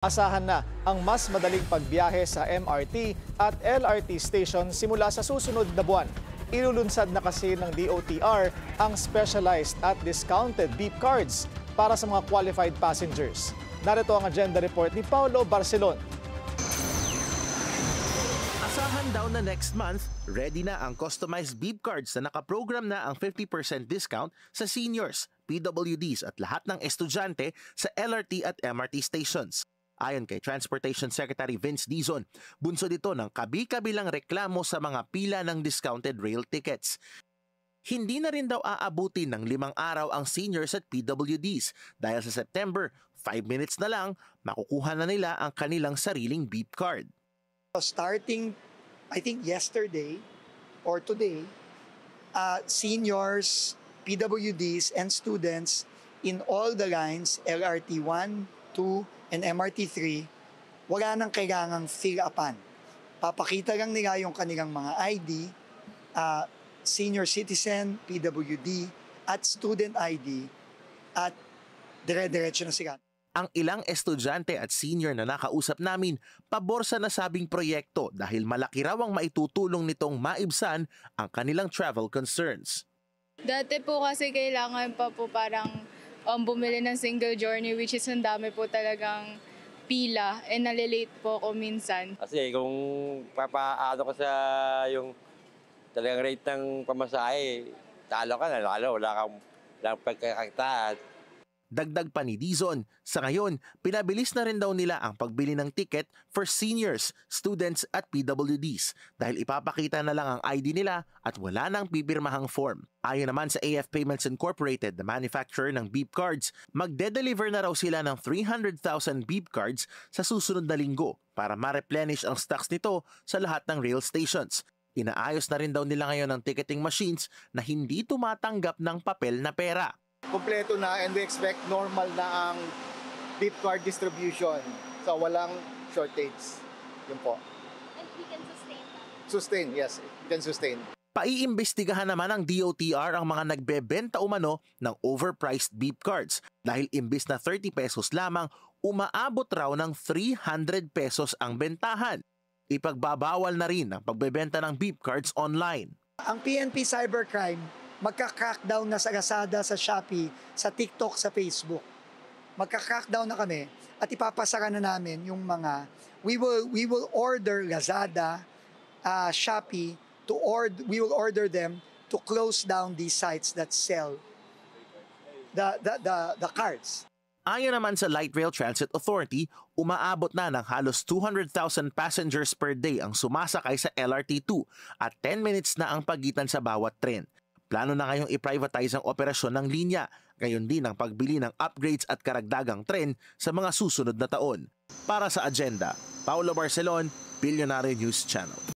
Asahan na ang mas madaling pagbiyahe sa MRT at LRT station simula sa susunod na buwan. Ilulunsad na kasi ng DOTR ang specialized at discounted beep cards para sa mga qualified passengers. Narito ang agenda report ni Paulo Barcelon. Asahan daw na next month, ready na ang customized beep cards na nakaprogram na ang 50% discount sa seniors, PWDs at lahat ng estudyante sa LRT at MRT stations. Ayon kay Transportation Secretary Vince Dizon, bunso dito ng kabi-kabilang reklamo sa mga pila ng discounted rail tickets. Hindi na rin daw aabutin ng 5 araw ang seniors at PWDs dahil sa September, 5 minutes na lang, makukuha na nila ang kanilang sariling beep card. Starting, I think yesterday or today, seniors, PWDs, and students in all the lines, LRT 1, 2, and MRT 3, wala nang kailangang fill-upan. Papakita lang nila yung kanilang mga ID, senior citizen, PWD, at student ID, at dire-diretso na sila. Ang ilang estudyante at senior na nakausap namin, pabor sa nasabing proyekto dahil malaki raw ang maitutulong nitong maibsan ang kanilang travel concerns. Dati po kasi kailangan pa po parang bumili ng single journey, which is ang dami po talagang pila and nalilate po ako minsan. Kasi kung papaano ko sa yung talagang rate ng pamasahe, talo ka na, lalo wala kang pagkakakitaan. Dagdag pa ni Dizon, sa ngayon, pinabilis na rin daw nila ang pagbili ng ticket for seniors, students at PWDs dahil ipapakita na lang ang ID nila at wala nang pipirmahang form. Ayon naman sa AF Payments Incorporated, the manufacturer ng beep cards, magde-deliver na raw sila ng 300,000 beep cards sa susunod na linggo para ma-replenish ang stocks nito sa lahat ng rail stations. Inaayos na rin daw nila ngayon ang ticketing machines na hindi tumatanggap ng papel na pera. Kompleto na and we expect normal na ang beep card distribution. So walang shortage. Yun po. And we can sustain that? Sustain, yes. We can sustain. Paiimbestigahan naman ng DOTR ang mga nagbebenta umano ng overpriced beep cards dahil imbis na 30 pesos lamang, umaabot raw ng 300 pesos ang bentahan. Ipagbabawal na rin ang pagbebenta ng beep cards online. Ang PNP Cybercrime, magka-crackdown na sa Lazada, sa Shopee, sa TikTok, sa Facebook. Magka-crackdown na kami at ipapasara na namin yung mga we will order Lazada, Shopee we will order them to close down these sites that sell the cards. Ayon naman sa Light Rail Transit Authority, umaabot na ng halos 200,000 passengers per day ang sumasakay sa LRT2 at 10 minutes na ang pagitan sa bawat tren. Plano na ngayong i-privatize ang operasyon ng linya, gayon din ang pagbili ng upgrades at karagdagang tren sa mga susunod na taon. Para sa agenda, Paulo Barcelon, Billionaire News Channel.